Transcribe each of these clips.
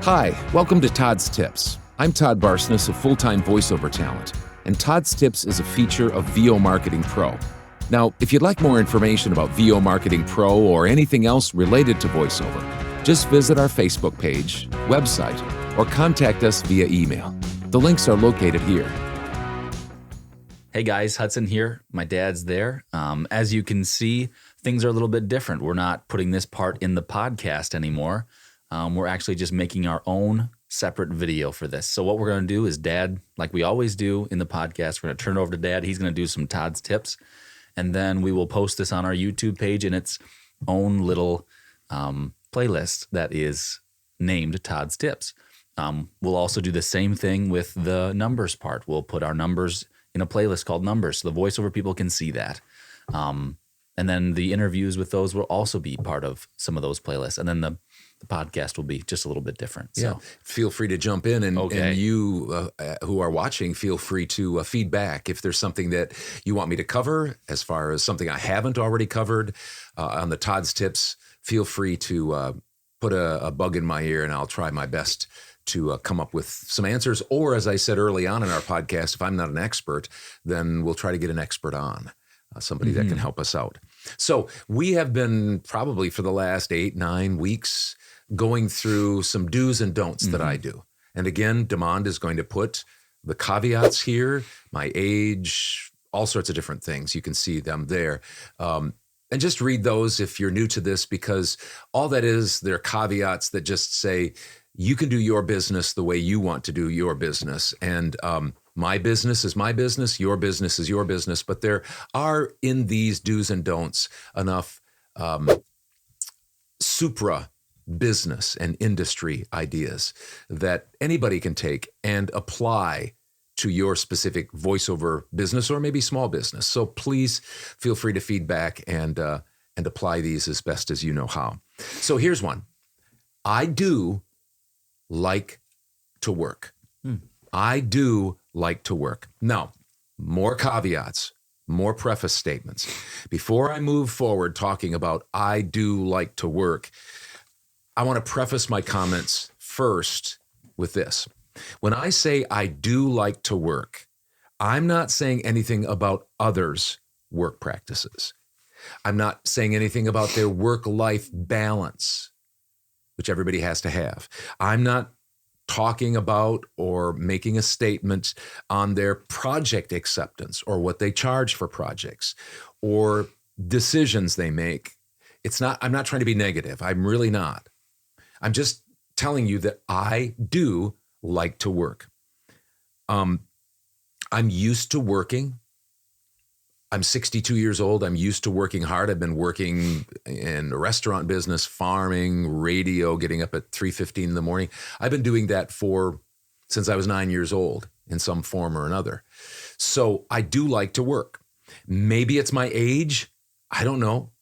Hi, welcome to Todd's Tips. I'm Todd Barsness, a full-time voiceover talent, and Todd's Tips is a feature of VO Marketing Pro. Now, if you'd like more information about VO Marketing Pro or anything else related to voiceover, just visit our Facebook page, website, or contact us via email. The links are located here. Hey guys, Hudson here. My dad's there. As you can see, things are a little bit different. We're not putting this part in the podcast anymore. We're actually just making our own separate video for this. So what we're going to do is Dad, like we always do in the podcast, we're going to turn it over to Dad. He's going to do some Todd's Tips. And then we will post this on our YouTube page in its own little playlist that is named Todd's Tips. We'll also do the same thing with the numbers part. We'll put our numbers in a playlist called Numbers so the voiceover people can see that. And then the interviews with those will also be part of some of those playlists. And then the podcast will be just a little bit different. So. Yeah, feel free to jump in, and you who are watching, feel free to feedback if there's something that you want me to cover, as far as something I haven't already covered on the Todd's Tips. Feel free to put a bug in my ear, and I'll try my best to come up with some answers. Or, as I said early on in our podcast, if I'm not an expert, then we'll try to get an expert on, somebody that can help us out. So we have been probably for the last 8-9 weeks going through some do's and don'ts that I do. And again, Demond is going to put the caveats here, my age, all sorts of different things. You can see them there. And just read those if you're new to this, because all that is, they're caveats that just say, you can do your business the way you want to do your business. And my business is my business, your business is your business. But there are in these do's and don'ts enough supra business and industry ideas that anybody can take and apply to your specific voiceover business or maybe small business. So please feel free to feedback and apply these as best as you know how. So here's one. I do like to work. I do like to work. Now, more caveats, more preface statements. Before I move forward talking about I do like to work, I want to preface my comments first with this. When I say I do like to work, I'm not saying anything about others' work practices. I'm not saying anything about their work-life balance, which everybody has to have. I'm not talking about or making a statement on their project acceptance or what they charge for projects or decisions they make. I'm not trying to be negative. I'm really not. I'm just telling you that I do like to work. I'm used to working. I'm 62 years old. I'm used to working hard. I've been working in the restaurant business, farming, radio, getting up at 3:15 in the morning. I've been doing that since I was 9 years old in some form or another. So I do like to work. Maybe it's my age. I don't know.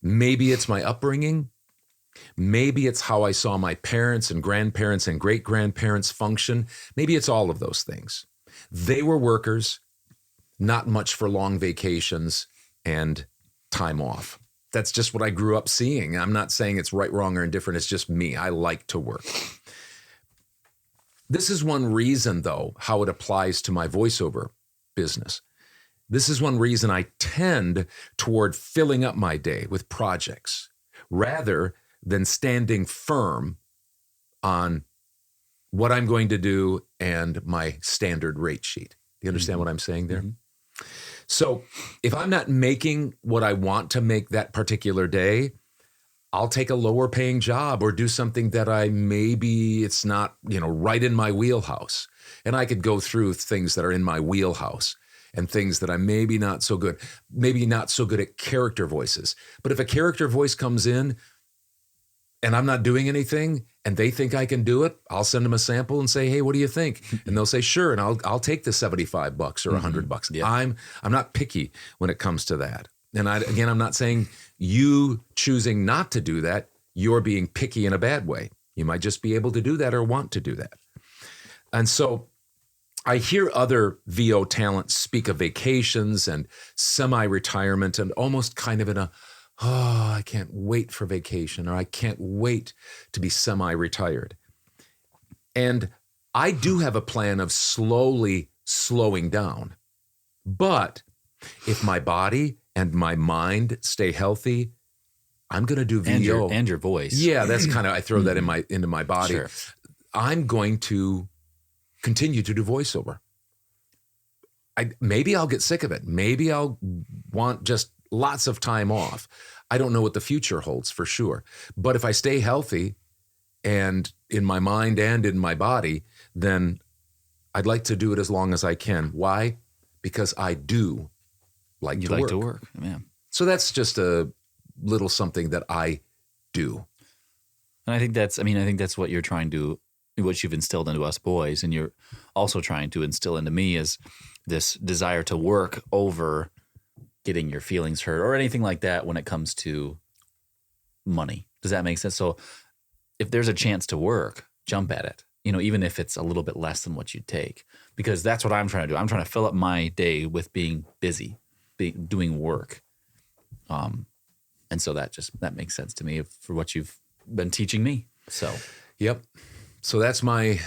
Maybe it's my upbringing. Maybe it's how I saw my parents and grandparents and great-grandparents function. Maybe it's all of those things. They were workers, not much for long vacations and time off. That's just what I grew up seeing. I'm not saying it's right, wrong, or indifferent. It's just me. I like to work. This is one reason, though, how it applies to my voiceover business. This is one reason I tend toward filling up my day with projects rather than standing firm on what I'm going to do and my standard rate sheet. Do you understand what I'm saying there? So if I'm not making what I want to make that particular day, I'll take a lower paying job or do something that it's not, right in my wheelhouse. And I could go through things that are in my wheelhouse and things that I'm maybe not so good at character voices. But if a character voice comes in and I'm not doing anything and they think I can do it, I'll send them a sample and say, hey, what do you think? And they'll say, sure. And I'll take the $75 or $100. Yeah. I'm not picky when it comes to that. And I'm not saying you choosing not to do that, you're being picky in a bad way. You might just be able to do that or want to do that. And so I hear other VO talents speak of vacations and semi-retirement and almost kind of in a, I can't wait for vacation, or I can't wait to be semi-retired. And I do have a plan of slowly slowing down. But if my body and my mind stay healthy, I'm going to do VO. And your voice. Yeah, that's kind of, I throw that into my body. Sure. I'm going to continue to do voiceover. Maybe I'll get sick of it. Maybe I'll want just lots of time off. I don't know what the future holds for sure. But if I stay healthy and in my mind and in my body, then I'd like to do it as long as I can. Why? Because I do like to work. You like to work, yeah. So that's just a little something that I do. And I think that's what you're trying to, what you've instilled into us boys, and you're also trying to instill into me is this desire to work over getting your feelings hurt or anything like that when it comes to money. Does that make sense? So if there's a chance to work, jump at it, even if it's a little bit less than what you'd take, because that's what I'm trying to do. I'm trying to fill up my day with being busy, doing work. And so that makes sense to me for what you've been teaching me. So, yep. So that's my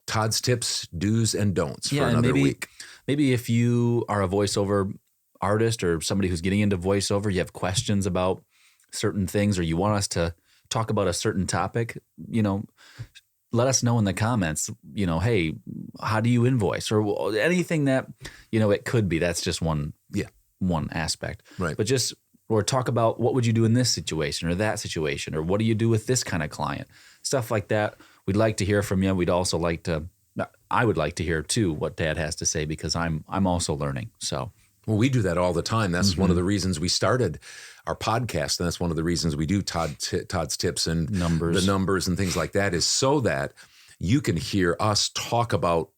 Todd's tips, do's and don'ts for another week. Maybe if you are a voiceover artist or somebody who's getting into voiceover, you have questions about certain things, or you want us to talk about a certain topic, let us know in the comments, hey, how do you invoice, or anything that, it could be. That's just one aspect. Right. But or talk about what would you do in this situation or that situation, or what do you do with this kind of client, stuff like that. We'd like to hear from you. We'd also I would like to hear too what Dad has to say, because I'm also learning. So. Well, we do that all the time. That's one of the reasons we started our podcast, and that's one of the reasons we do Todd's tips and the numbers and things like that, is so that you can hear us talk about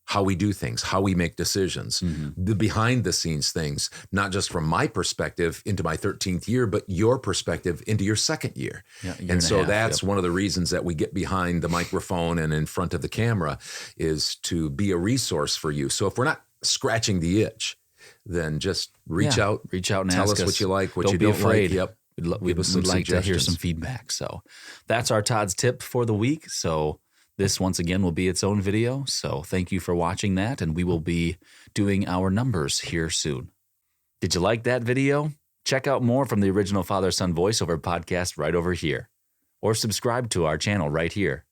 how we do things, how we make decisions, the behind the scenes things, not just from my perspective into my 13th year, but your perspective into your second year. Yeah, and so that's one of the reasons that we get behind the microphone and in front of the camera, is to be a resource for you. So if we're not scratching the itch, then just reach out and tell ask us what you like, what Don't you be don't afraid. like. Yep. We'd like to hear some feedback. So that's our Todd's tip for the week. So this, once again, will be its own video. So thank you for watching that, and we will be doing our numbers here soon. Did you like that video? Check out more from the original Father-Son Voiceover podcast right over here, or subscribe to our channel right here.